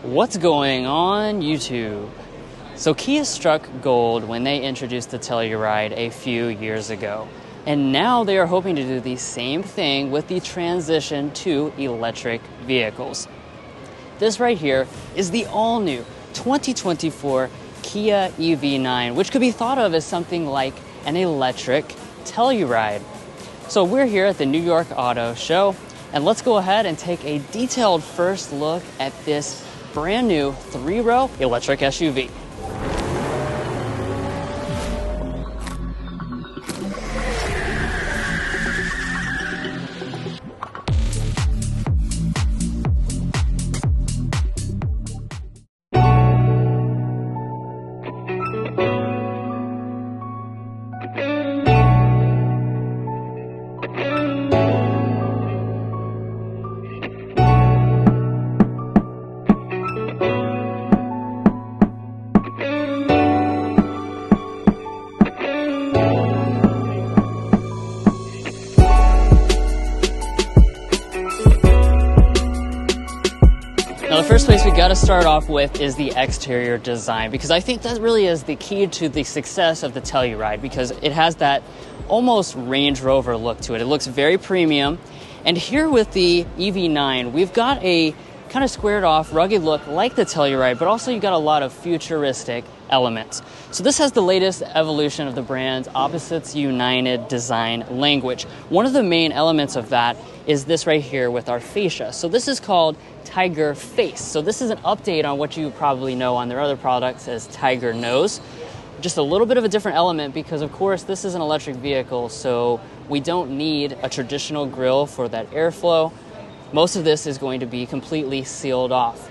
What's going on YouTube? So Kia struck gold when they introduced the Telluride a few years ago. And now they are hoping to do the same thing with the transition to electric vehicles. This right here is the all-new 2024 Kia EV9, which could be thought of as something like an electric Telluride. So we're here at the New York Auto Show, and let's go ahead and take a detailed first look at this brand new 3-row electric SUV. Now, the first place we got to start off with is the exterior design, because I think that really is the key to the success of the Telluride, because it has that almost Range Rover look to it. It looks very premium. And here with the EV9, we've got a kind of squared off, rugged look like the Telluride, but also you've got a lot of futuristic elements. So this has the latest evolution of the brand's Opposites United design language. One of the main elements of that is this right here with our fascia. So this is called Tiger Face. So this is an update on what you probably know on their other products as Tiger Nose. Just a little bit of a different element because, of course, this is an electric vehicle, so we don't need a traditional grille for that airflow. Most of this is going to be completely sealed off.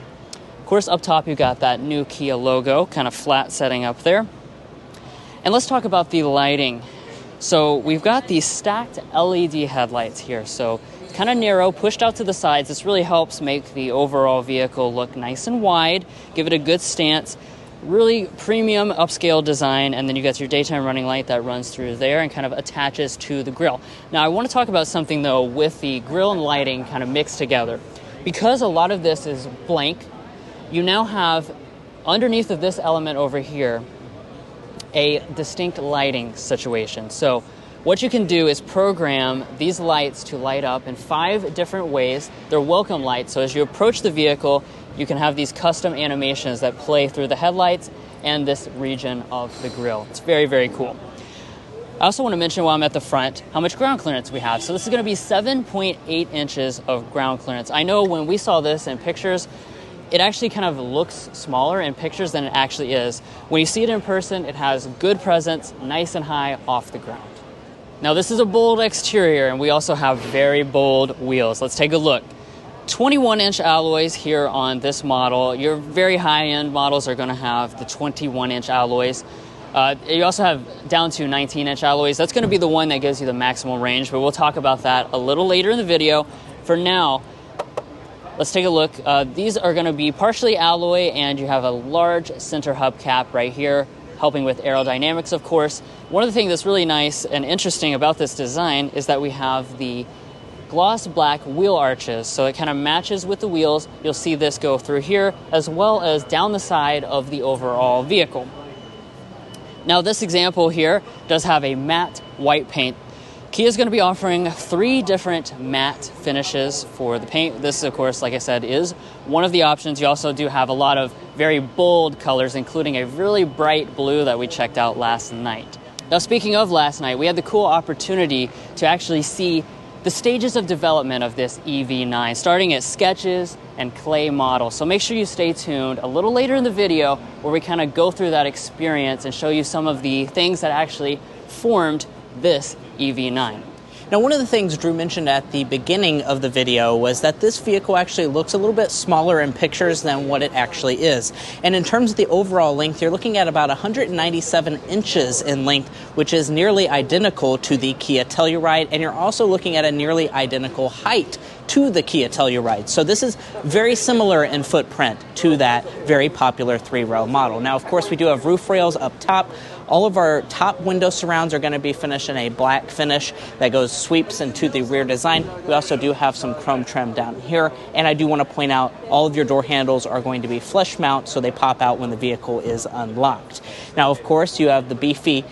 Of course, up top, you've got that new Kia logo, kind of flat setting up there. And let's talk about the lighting. So we've got these stacked LED headlights here. So kind of narrow, pushed out to the sides. This really helps make the overall vehicle look nice and wide, give it a good stance. Really premium upscale design, and then you got your daytime running light that runs through there and kind of attaches to the grille. Now I want to talk about something though with the grille and lighting kind of mixed together. Because a lot of this is blank, you now have underneath of this element over here a distinct lighting situation. So what you can do is program these lights to light up in 5 different ways. They're welcome lights, so as you approach the vehicle, you can have these custom animations that play through the headlights and this region of the grille. It's very, very cool. I also want to mention while I'm at the front how much ground clearance we have. So this is going to be 7.8 inches of ground clearance. I know when we saw this in pictures, it actually kind of looks smaller in pictures than it actually is. When you see it in person, it has good presence, nice and high off the ground. Now this is a bold exterior, and we also have very bold wheels. Let's take a look. 21-inch alloys here on this model. Your very high-end models are going to have the 21-inch alloys. You also have down to 19-inch alloys. That's going to be the one that gives you the maximum range, but we'll talk about that a little later in the video. For now, let's take a look. These are going to be partially alloy, and you have a large center hubcap right here, helping with aerodynamics, of course. One of the things that's really nice and interesting about this design is that we have the gloss black wheel arches, so it kind of matches with the wheels. You'll see this go through here as well as down the side of the overall vehicle. Now this example here does have a matte white paint. Kia is going to be offering 3 different matte finishes for the paint. This, of course, like I said, is one of the options. You also do have a lot of very bold colors, including a really bright blue that we checked out last night. Now speaking of last night, we had the cool opportunity to actually see the stages of development of this EV9, starting at sketches and clay models. So make sure you stay tuned a little later in the video where we kind of go through that experience and show you some of the things that actually formed this EV9. Now, one of the things Drew mentioned at the beginning of the video was that this vehicle actually looks a little bit smaller in pictures than what it actually is. And in terms of the overall length, you're looking at about 197 inches in length, which is nearly identical to the Kia Telluride, and you're also looking at a nearly identical height to the Kia Telluride. So this is very similar in footprint to that very popular 3-row model. Now, of course, we do have roof rails up top. All of our top window surrounds are going to be finished in a black finish that sweeps into the rear design. We also do have some chrome trim down here, and I do want to point out all of your door handles are going to be flush mount, so they pop out when the vehicle is unlocked. Now, of course, you have the beefy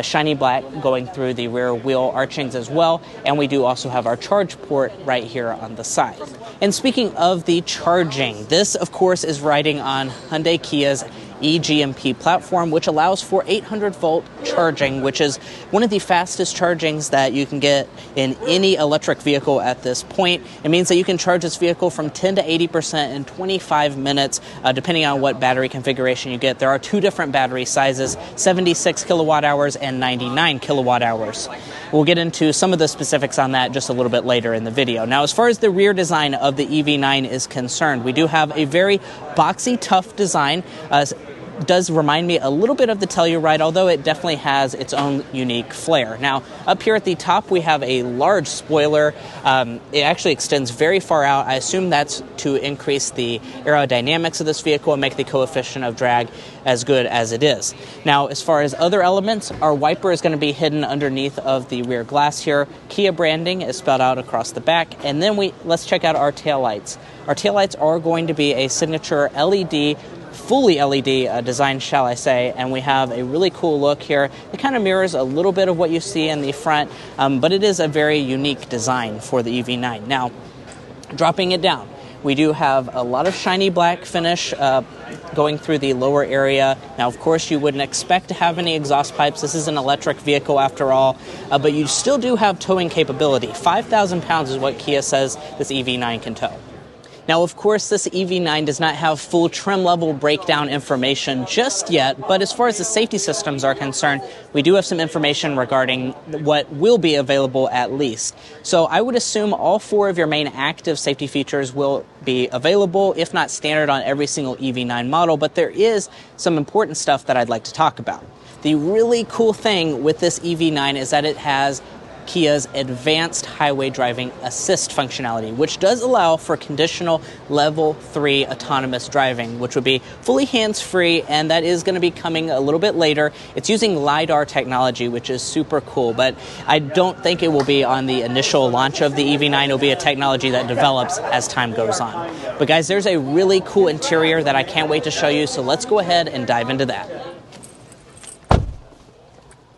shiny black going through the rear wheel archings as well, and we do also have our charge port right here on the side. And speaking of the charging, this of course is riding on Hyundai Kia's eGMP platform, which allows for 800-volt charging, which is one of the fastest chargings that you can get in any electric vehicle at this point. It means that you can charge this vehicle from 10 to 80% in 25 minutes, depending on what battery configuration you get. There are 2 different battery sizes, 76 kilowatt hours and 99 kilowatt hours. We'll get into some of the specifics on that just a little bit later in the video. Now, as far as the rear design of the EV9 is concerned, we do have a very boxy, tough design. Does remind me a little bit of the Telluride, although it definitely has its own unique flair. Now, up here at the top, we have a large spoiler. It actually extends very far out. I assume that's to increase the aerodynamics of this vehicle and make the coefficient of drag as good as it is. Now, as far as other elements, our wiper is going to be hidden underneath of the rear glass here. Kia branding is spelled out across the back. And then let's check out our taillights. Our taillights are going to be a signature LED, fully LED design, shall I say, and we have a really cool look here. It kind of mirrors a little bit of what you see in the front, but it is a very unique design for the EV9. Now, dropping it down, we do have a lot of shiny black finish going through the lower area. Now, of course, you wouldn't expect to have any exhaust pipes. This is an electric vehicle after all, but you still do have towing capability. 5,000 pounds is what Kia says this EV9 can tow. Now, of course, this EV9 does not have full trim level breakdown information just yet, but as far as the safety systems are concerned, we do have some information regarding what will be available at least. So I would assume all 4 of your main active safety features will be available, if not standard on every single EV9 model, but there is some important stuff that I'd like to talk about. The really cool thing with this EV9 is that it has Kia's advanced highway driving assist functionality, which does allow for conditional level 3 autonomous driving, which would be fully hands-free, and that is going to be coming a little bit later. It's using LiDAR technology, which is super cool, but I don't think it will be on the initial launch of the EV9. It'll be a technology that develops as time goes on. But guys, there's a really cool interior that I can't wait to show you, so let's go ahead and dive into that.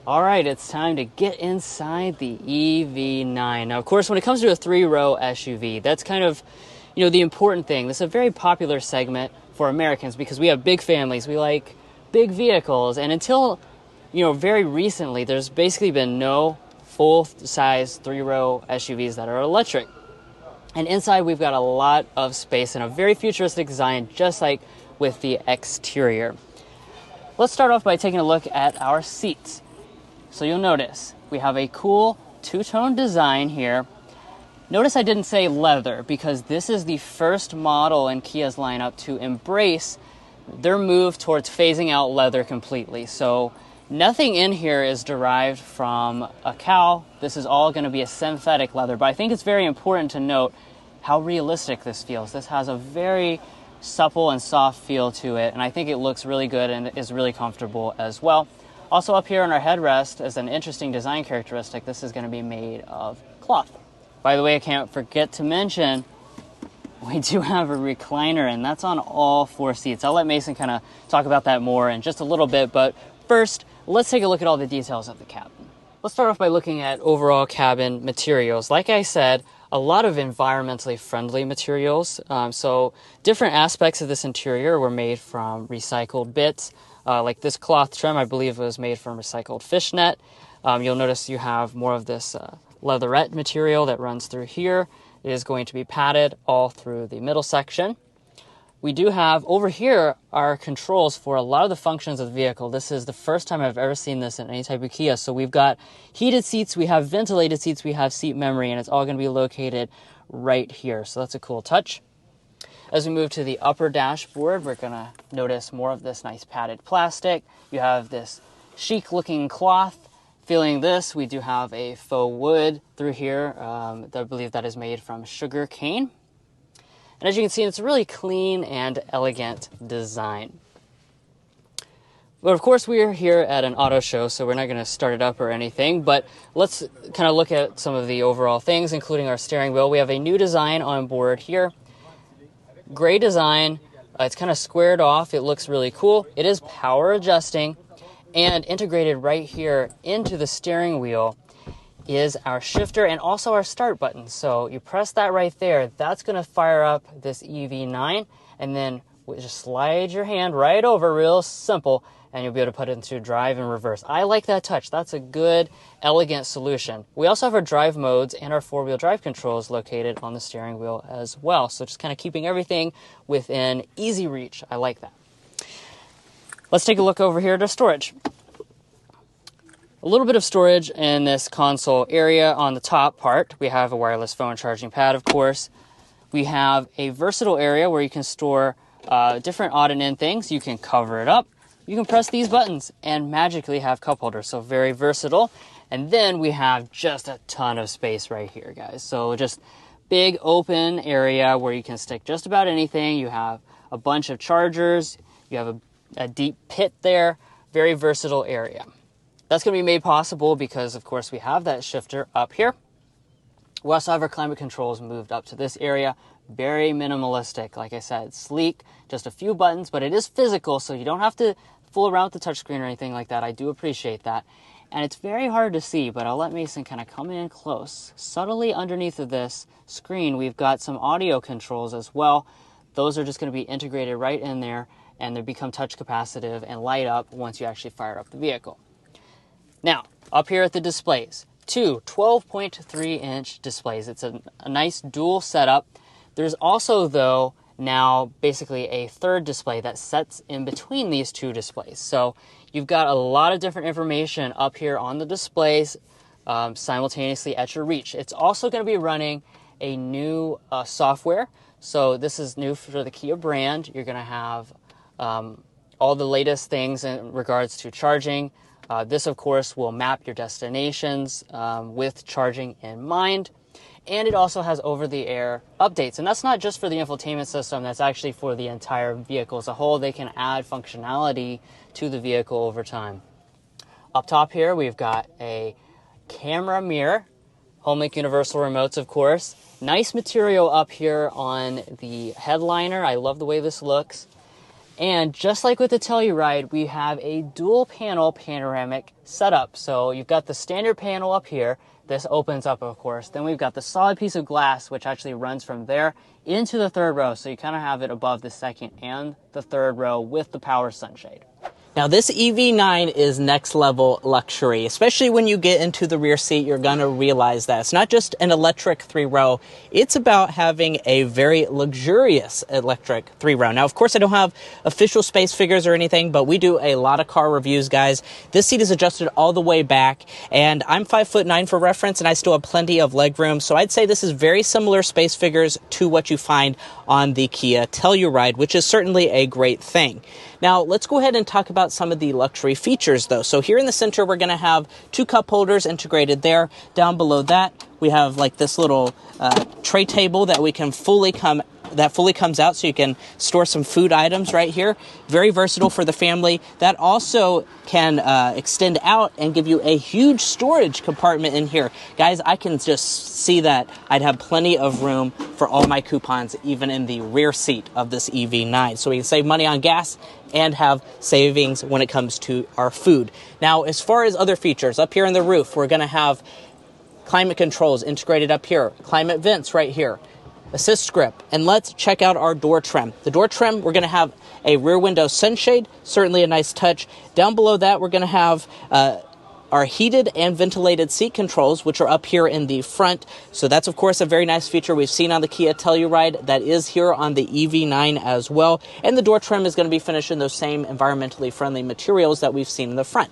All right, it's time to get inside the EV9. Now, of course, when it comes to a 3-row SUV, that's kind of, the important thing. This is a very popular segment for Americans because we have big families. We like big vehicles. And until, very recently, there's basically been no full-size 3-row SUVs that are electric. And inside, we've got a lot of space and a very futuristic design, just like with the exterior. Let's start off by taking a look at our seats. So you'll notice we have a cool 2-tone design here. Notice I didn't say leather because this is the first model in Kia's lineup to embrace their move towards phasing out leather completely. So nothing in here is derived from a cow. This is all going to be a synthetic leather. But I think it's very important to note how realistic this feels. This has a very supple and soft feel to it, and I think it looks really good and is really comfortable as well. Also up here on our headrest is an interesting design characteristic. This is going to be made of cloth. By the way, I can't forget to mention, we do have a recliner, and that's on all 4 seats. I'll let Mason kind of talk about that more in just a little bit, but first, let's take a look at all the details of the cabin. Let's start off by looking at overall cabin materials. Like I said, a lot of environmentally friendly materials. So different aspects of this interior were made from recycled bits. Like this cloth trim, I believe, was made from recycled fishnet. You'll notice you have more of this leatherette material that runs through here. It is going to be padded all through the middle section. We do have over here our controls for a lot of the functions of the vehicle. This is the first time I've ever seen this in any type of Kia. So we've got heated seats, we have ventilated seats, we have seat memory, and it's all going to be located right here. So that's a cool touch. As we move to the upper dashboard, we're going to notice more of this nice padded plastic. You have this chic looking cloth Feeling this, we do have a faux wood through here. I believe that is made from sugar cane. And as you can see, it's a really clean and elegant design. But of course, we are here at an auto show, so we're not going to start it up or anything. But let's kind of look at some of the overall things, including our steering wheel. We have a new design on board here. Gray design. It's kind of squared off. It looks really cool. It is power adjusting. And integrated right here into the steering wheel is our shifter and also our start button. So you press that right there. That's going to fire up this EV9. And then just slide your hand right over, real simple, and you'll be able to put it into drive and reverse. I like that touch. That's a good, elegant solution. We also have our drive modes and our four-wheel drive controls located on the steering wheel as well. So just kind of keeping everything within easy reach. I like that. Let's take a look over here to storage. A little bit of storage in this console area. On the top part, we have a wireless phone charging pad, of course. We have a versatile area where you can store different odd and end things. You can cover it up. You can press these buttons and magically have cup holders. So very versatile. And then we have just a ton of space right here, guys. So just big open area where you can stick just about anything. You have a bunch of chargers. You have a deep pit there. Very versatile area. That's going to be made possible because, of course, we have that shifter up here. We also have our climate controls moved up to this area. Very minimalistic. Like I said, sleek, just a few buttons, but it is physical, so you don't have to fool around with the touchscreen or anything like that. I do appreciate that. And it's very hard to see, but I'll let Mason kind of come in close. Subtly underneath of this screen, we've got some audio controls as well. Those are just going to be integrated right in there, and they become touch capacitive and light up once you actually fire up the vehicle. Now, up here at the displays, two 12.3-inch displays. It's a nice dual setup. There's also, though, now basically a third display that sets in between these two displays. So you've got a lot of different information up here on the displays simultaneously at your reach. It's also going to be running a new software. So this is new for the Kia brand. You're going to have all the latest things in regards to charging. This, of course, will map your destinations with charging in mind. And it also has over-the-air updates. And that's not just for the infotainment system. That's actually for the entire vehicle as a whole. They can add functionality to the vehicle over time. Up top here, we've got a camera mirror. HomeLink universal remotes, of course. Nice material up here on the headliner. I love the way this looks. And just like with the Telluride, we have a dual panel panoramic setup. So you've got the standard panel up here. This opens up, of course. Then we've got the solid piece of glass, which actually runs from there into the third row. So you kind of have it above the second and the third row with the power sunshade. Now, this EV9 is next level luxury, especially when you get into the rear seat. You're going to realize that it's not just an electric three-row. It's about having a very luxurious electric three-row. Now, of course, I don't have official space figures or anything, but we do a lot of car reviews, guys. This seat is adjusted all the way back, and I'm 5'9" for reference, and I still have plenty of leg room. So I'd say this is very similar space figures to what you find on the Kia Telluride, which is certainly a great thing. Now, let's go ahead and talk about some of the luxury features, though. So here in the center, we're going to have two cup holders integrated there. Down below that, we have like this little tray table that fully comes out, so you can store some food items right here. Very versatile for the family. That also can extend out and give you a huge storage compartment in here. Guys, I can just see that I'd have plenty of room for all my coupons, even in the rear seat of this EV9. So we can save money on gas and have savings when it comes to our food. Now, as far as other features, up here in the roof, we're going to have climate controls integrated up here, climate vents right here, assist grip, and let's check out our door trim. The door trim, we're going to have a rear window sunshade, certainly a nice touch. Down below that, we're going to have our heated and ventilated seat controls, which are up here in the front. So that's, of course, a very nice feature we've seen on the Kia Telluride that is here on the EV9 as well. And the door trim is going to be finished in those same environmentally friendly materials that we've seen in the front.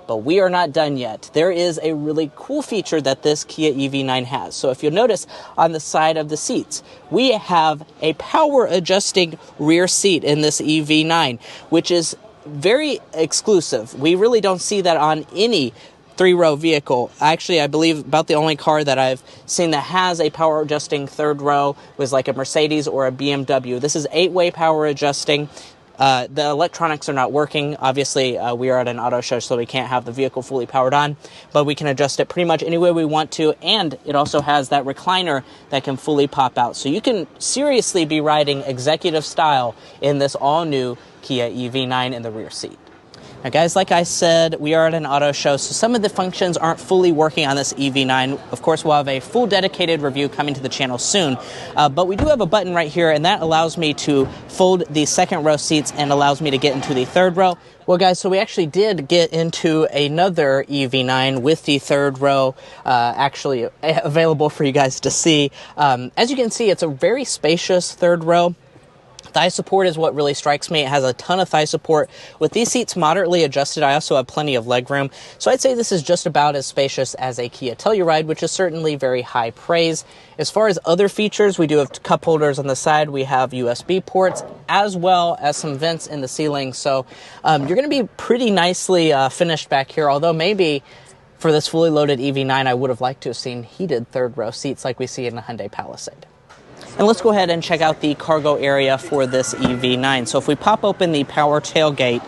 But we are not done yet. There is a really cool feature that this Kia EV9 has. So if you'll notice on the side of the seats, we have a power adjusting rear seat in this EV9, which is very exclusive. We really don't see that on any three-row vehicle. Actually, I believe about the only car that I've seen that has a power adjusting third row was like a Mercedes or a BMW. This is 8-way power adjusting. The electronics are not working. Obviously, we are at an auto show, so we can't have the vehicle fully powered on, but we can adjust it pretty much any way we want to, and it also has that recliner that can fully pop out. So you can seriously be riding executive style in this all-new Kia EV9 in the rear seat. Now guys, like I said, we are at an auto show, so some of the functions aren't fully working on this EV9. Of course, we'll have a full dedicated review coming to the channel soon, but we do have a button right here, and that allows me to fold the second row seats and allows me to get into the third row. Well guys, so we actually did get into another EV9 with the third row actually available for you guys to see. As you can see, it's a very spacious third row. Thigh support is what really strikes me. It has a ton of thigh support. With these seats moderately adjusted, I also have plenty of leg room. So I'd say this is just about as spacious as a Kia Telluride, which is certainly very high praise. As far as other features, we do have cup holders on the side. We have USB ports, as well as some vents in the ceiling. So you're going to be pretty nicely finished back here, although maybe for this fully loaded EV9, I would have liked to have seen heated third row seats like we see in the Hyundai Palisade. And let's go ahead and check out the cargo area for this EV9. So if we pop open the power tailgate,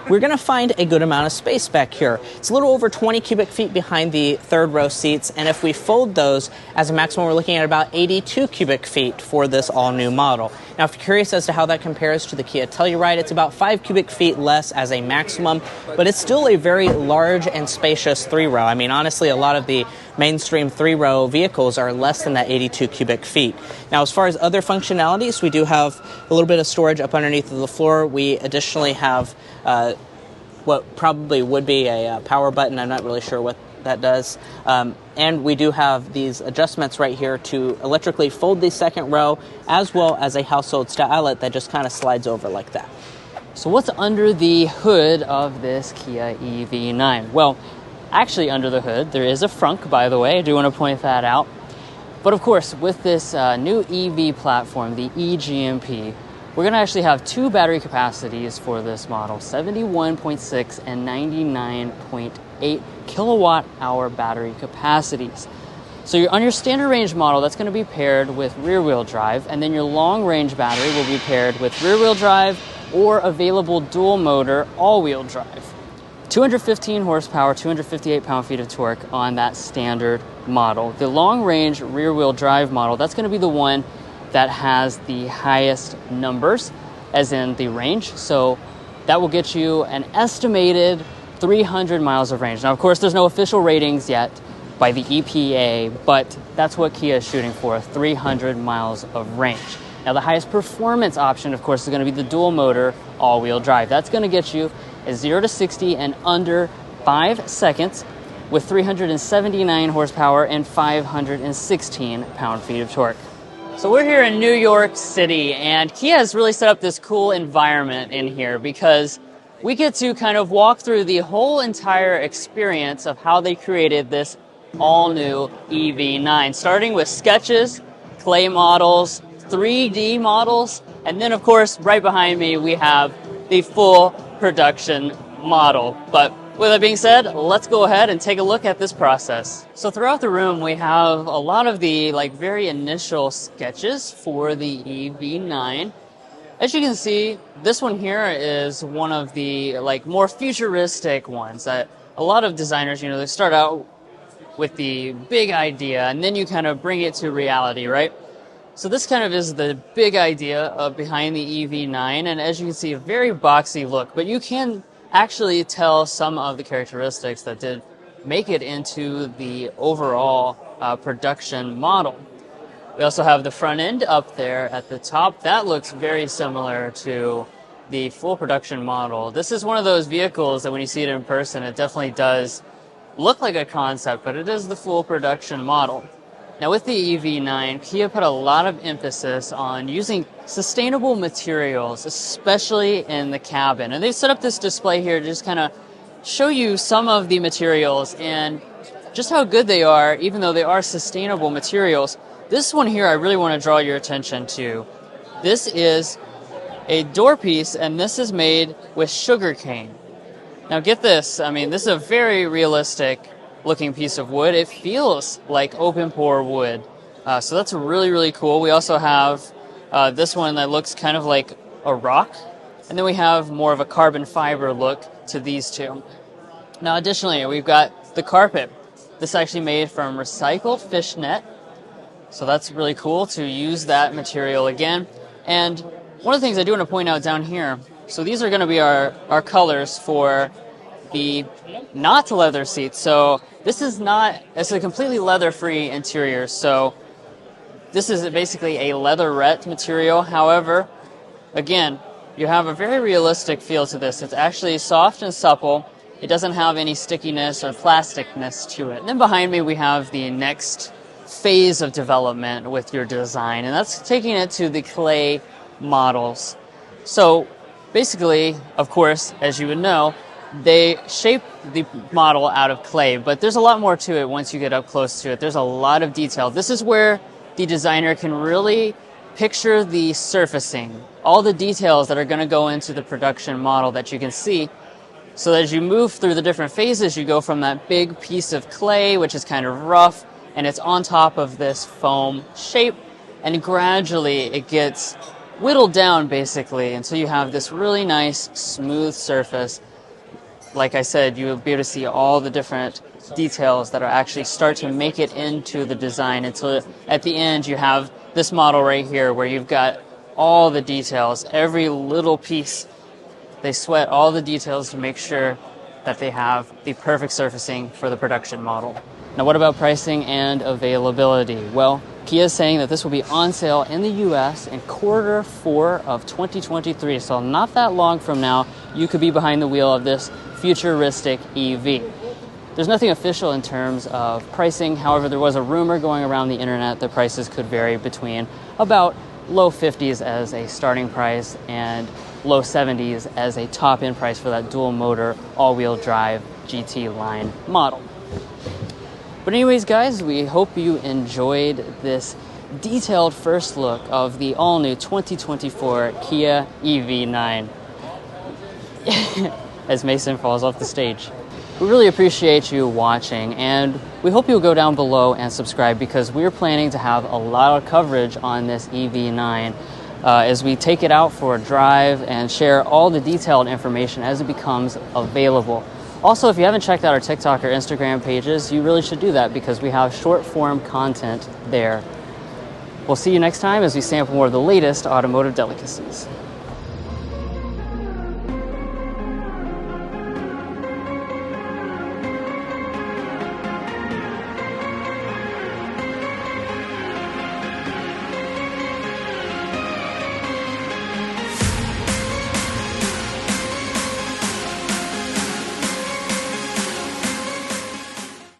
we're going to find a good amount of space back here. It's a little over 20 cubic feet behind the third row seats, and if we fold those as a maximum, we're looking at about 82 cubic feet for this all-new model. Now, if you're curious as to how that compares to the Kia Telluride, it's about 5 cubic feet less as a maximum, but it's still a very large and spacious three-row. I mean, honestly, a lot of the mainstream three-row vehicles are less than that 82 cubic feet. Now, as far as other functionalities, we do have a little bit of storage up underneath of the floor. We additionally have what probably would be a power button. I'm not really sure what that does. And we do have these adjustments right here to electrically fold the second row, as well as a household style outlet that just kind of slides over like that. So what's under the hood of this Kia EV9? Well, actually under the hood, there is a frunk, by the way. I do want to point that out. But of course, with this new EV platform, the eGMP, we're going to actually have two battery capacities for this model, 71.6 and 99.8 kilowatt hour battery capacities. So on your standard range model, that's going to be paired with rear wheel drive, and then your long range battery will be paired with rear wheel drive or available dual motor all wheel drive. 215 horsepower, 258 pound-feet of torque on that standard model. The long-range rear-wheel drive model, that's going to be the one that has the highest numbers, as in the range. So that will get you an estimated 300 miles of range. Now, of course, there's no official ratings yet by the EPA, but that's what Kia is shooting for, 300 miles of range. Now, the highest performance option, of course, is going to be the dual-motor all-wheel drive. That's going to get you a 0 to 60 in under 5 seconds with 379 horsepower and 516 pound-feet of torque. So we're here in New York City, and Kia has really set up this cool environment in here because we get to kind of walk through the whole entire experience of how they created this all-new EV9, starting with sketches, clay models, 3D models, and then, of course, right behind me, we have the full production model. But with that being said, let's go ahead and take a look at this process. So throughout the room, we have a lot of the very initial sketches for the EV9. As you can see, this one here is one of the more futuristic ones that a lot of designers, they start out with the big idea and then you kind of bring it to reality, right? So this kind of is the big idea of behind the EV9, and as you can see, a very boxy look, but you can actually tell some of the characteristics that did make it into the overall production model. We also have the front end up there at the top. That looks very similar to the full production model. This is one of those vehicles that when you see it in person, it definitely does look like a concept, but it is the full production model. Now with the EV9, Kia put a lot of emphasis on using sustainable materials, especially in the cabin. And they've set up this display here to just kind of show you some of the materials and just how good they are, even though they are sustainable materials. This one here I really want to draw your attention to. This is a door piece, and this is made with sugar cane. Now get this, this is a very realistic looking piece of wood. It feels like open pore wood. So that's really, really cool. We also have this one that looks kind of like a rock. And then we have more of a carbon fiber look to these two. Now, additionally, we've got the carpet. This is actually made from recycled fishnet. So that's really cool to use that material again. And one of the things I do want to point out down here, so these are going to be our colors for the not leather seats. So this is not, it's a completely leather-free interior. So this is basically a leatherette material. However, again, you have a very realistic feel to this. It's actually soft and supple. It doesn't have any stickiness or plasticness to it. And then behind me, we have the next phase of development with your design, and that's taking it to the clay models. So basically, of course, as you would know, they shape the model out of clay, but there's a lot more to it once you get up close to it. There's a lot of detail. This is where the designer can really picture the surfacing, all the details that are going to go into the production model that you can see. So that as you move through the different phases, you go from that big piece of clay, which is kind of rough, and it's on top of this foam shape, and gradually it gets whittled down, basically, and so you have this really nice, smooth surface. Like I said, you'll be able to see all the different details that are actually start to make it into the design, until at the end you have this model right here where you've got all the details, every little piece. They sweat all the details to make sure that they have the perfect surfacing for the production model. Now, what about pricing and availability? Well, Kia is saying that this will be on sale in the US in Q4 of 2023. So not that long from now, you could be behind the wheel of this futuristic EV. There's nothing official in terms of pricing. However, there was a rumor going around the internet that prices could vary between about low 50s as a starting price and low 70s as a top-end price for that dual motor all-wheel drive GT line model. But anyways, guys, we hope you enjoyed this detailed first look of the all-new 2024 Kia EV9 as Mason falls off the stage. We really appreciate you watching, and we hope you'll go down below and subscribe, because we're planning to have a lot of coverage on this EV9 as we take it out for a drive and share all the detailed information as it becomes available. Also, if you haven't checked out our TikTok or Instagram pages, you really should do that, because we have short-form content there. We'll see you next time as we sample more of the latest automotive delicacies.